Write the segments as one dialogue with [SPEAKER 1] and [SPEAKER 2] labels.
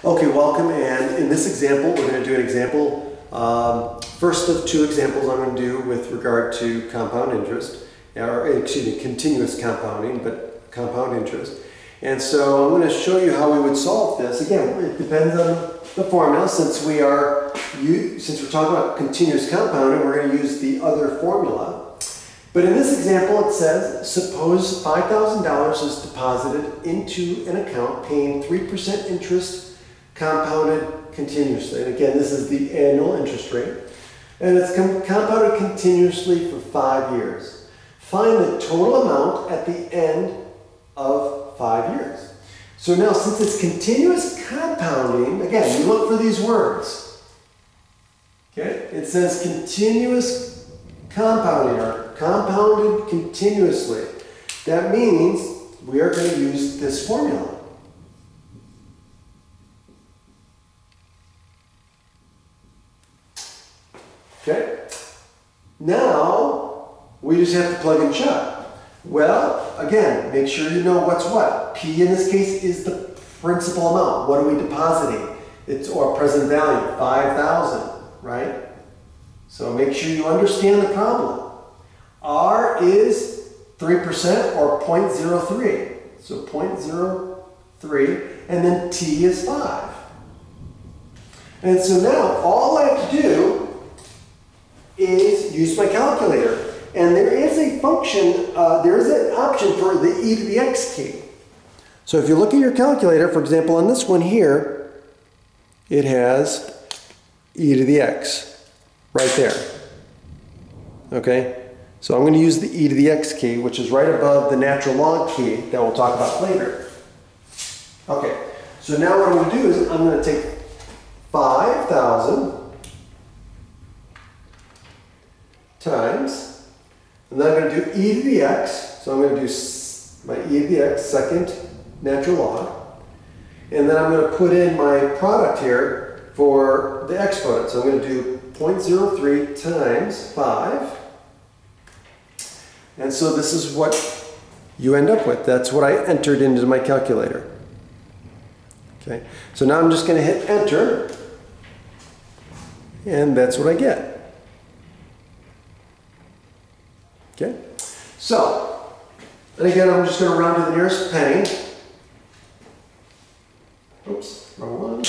[SPEAKER 1] Okay, welcome, and in this example, we're going to do an example, first of two examples I'm going to do with regard to compound interest, or excuse me, continuous compounding, but compound interest. And so I'm going to show you how we would solve this. Again, it depends on the formula. Since we're talking about continuous compounding, we're going to use the other formula. But in this example, it says, suppose $5,000 is deposited into an account paying 3% interest compounded continuously. And again, this is the annual interest rate. And it's compounded continuously for 5 years. Find the total amount at the end of 5 years. So now, since it's continuous compounding, again, you look for these words. Okay? It says continuous compounding, or compounded continuously. That means we are going to use this formula. Okay? Now, we just have to plug and chug. Well, again, make sure you know what's what. P in this case is the principal amount. What are we depositing? It's our present value, 5,000, right? So make sure you understand the problem. R is 3% or 0.03. So 0.03, and then T is 5. And so now all I have to do is use my calculator. And there is a function, there is an option for the e to the x key. So if you look at your calculator, for example, on this one here, it has e to the x right there. Okay? So I'm going to use the e to the x key, which is right above the natural log key that we'll talk about later. Okay, so now what I'm going to do is I'm going to take 5,000 times, and then I'm going to do e to the x. So I'm going to do my e to the x, second natural log. And then I'm going to put in my product here for the exponent. So I'm going to do 0.03 times 5. And so this is what you end up with. That's what I entered into my calculator. Okay. So now I'm just going to hit enter. And that's what I get. Okay, so, and again, I'm just going to round to the nearest penny. Oops, wrong one.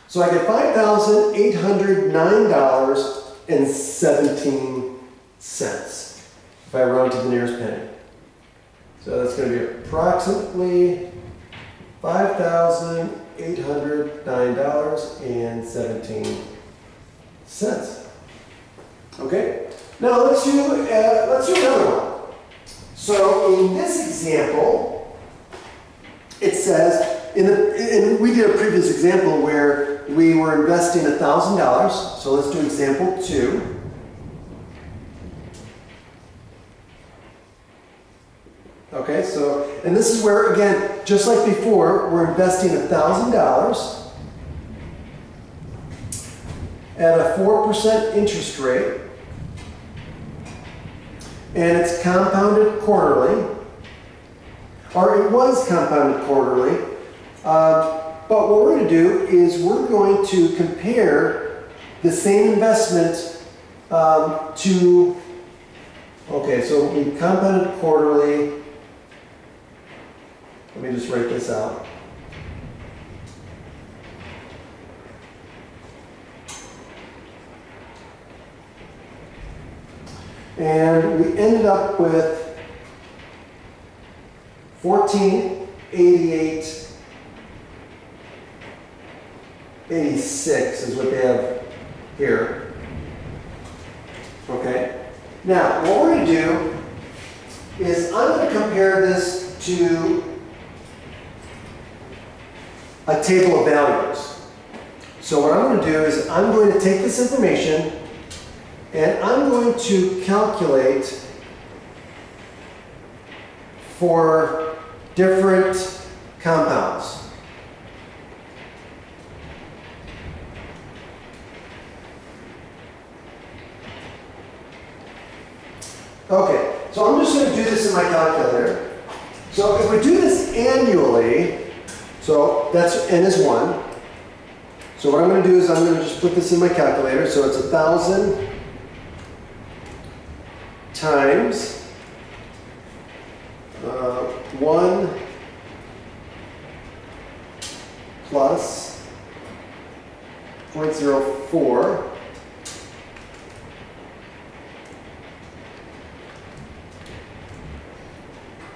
[SPEAKER 1] So I get $5,809.17 if I round to the nearest penny. So that's going to be approximately $5,809.17. Okay. Now let's do another one. So in this example, it says, and we did a previous example where we were investing $1,000. So let's do example 2. Okay, so, and this is where, again, just like before, we're investing $1,000 at a 4% interest rate. And it's compounded quarterly, or it was compounded quarterly. But what we're going to do is we're going to compare the same investment to, okay, so we compounded quarterly. Let me just write this out. And we ended up with 1488.86 is what they have here. Okay. Now, what we're going to do is I'm going to compare this to a table of values. So what I'm going to do is I'm going to take this information and I'm going to calculate for different compounds. Okay, so I'm just going to do this in my calculator. So if we do this annually, So that's n is 1. So what I'm going to do is I'm going to just put this in my calculator. So it's 1,000 times 1 plus 0.04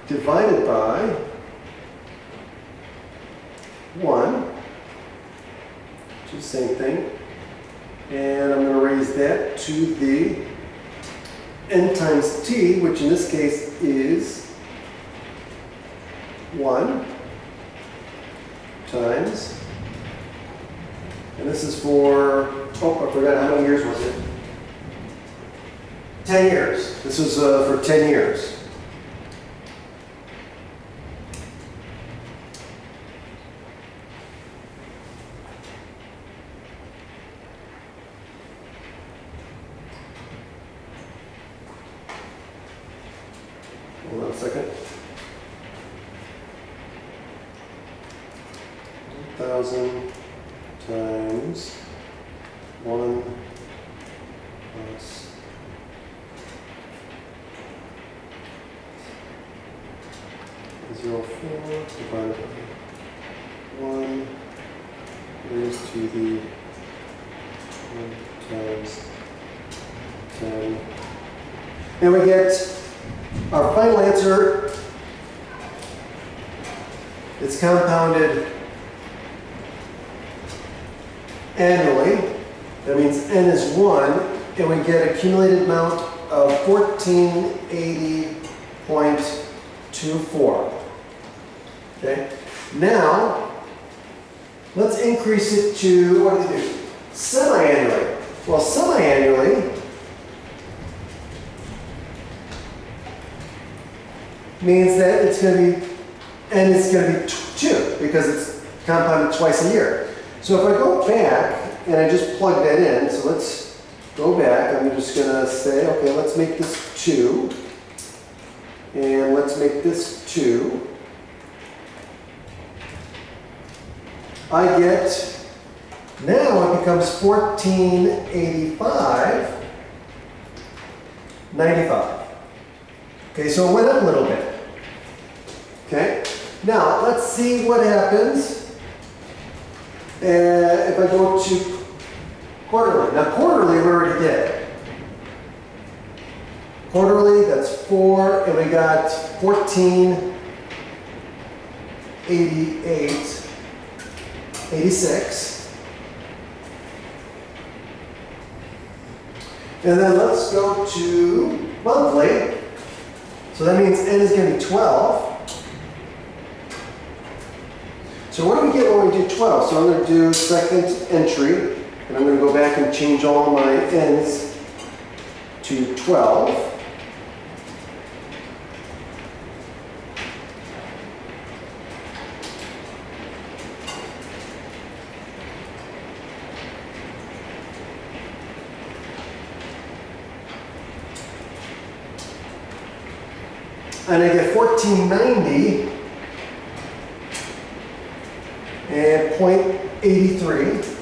[SPEAKER 1] divided by 1, which is the same thing. And I'm going to raise that to the n times t, which in this case is 1 times, and this is for, oh, I forgot, how many years was it? 10 years. This was for 10 years. Hold on a second. 1,000 times 1 plus 0.04 divided by 1 raised to the 1 times 10. And we get our final answer. It's compounded annually. That means n is 1, and we get a accumulated amount of 1480.24. Okay. Now, let's increase it to, what do they do? Semi-annually. Well, semi-annually means that it's going to be, and it's going to be 2 because it's compounded twice a year. So if I go back and I just plug that in, so let's go back. I'm just going to say, okay, let's make this 2, and let's make this 2. I get, now it becomes 1485.95. Okay, so it went up a little bit. Okay, now let's see what happens if I go to quarterly. Now quarterly we already did. Quarterly, that's 4, and we got 1488.86. And then let's go to monthly. So that means n is going to be 12. So what do we get when we do 12? So I'm going to do second entry, and I'm going to go back and change all my n's to 12. And I get 1490 and 0.83.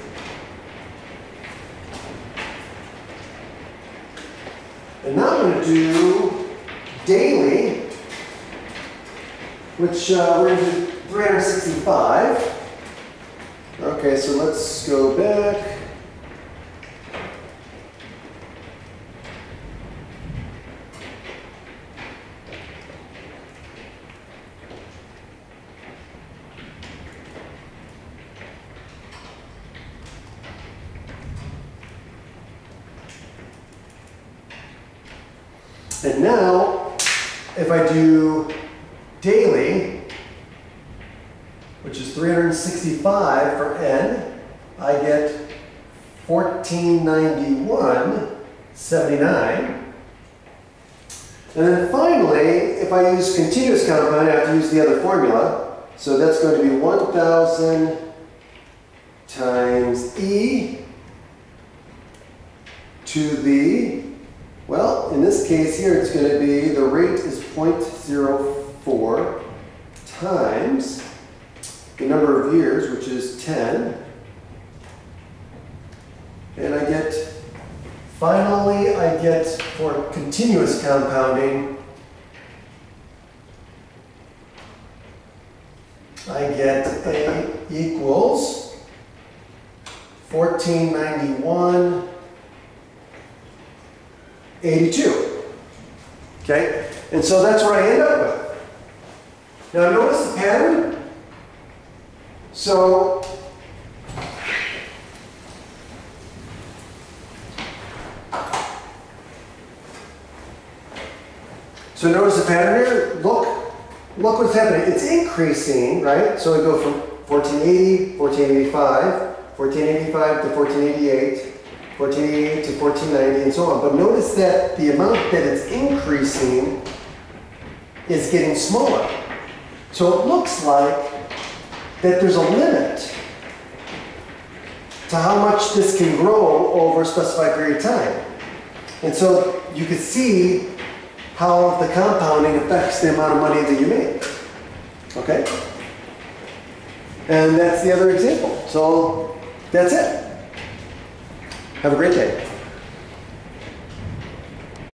[SPEAKER 1] And now I'm going to do daily, which we're going to do 365. Okay, so let's go back. And now, if I do daily, which is 365 for n, I get 1491.79. And then finally, if I use continuous compound, I have to use the other formula. So that's going to be 1,000 times e to the, well, in this case here, it's going to be, the rate is 0.04 times the number of years, which is 10. And I get, finally, I get for continuous compounding, I get A equals 1491, 82. Okay? And so that's what I end up with. Now notice the pattern. So notice the pattern here. Look what's happening. It's increasing, right? So we go from 1480, 1485, 1485 to 1488, 1488 to 1490, and so on. But notice that the amount that it's increasing is getting smaller. So it looks like that there's a limit to how much this can grow over a specified period of time. And so you can see how the compounding affects the amount of money that you make. Okay? And that's the other example. So that's it. Have a great day.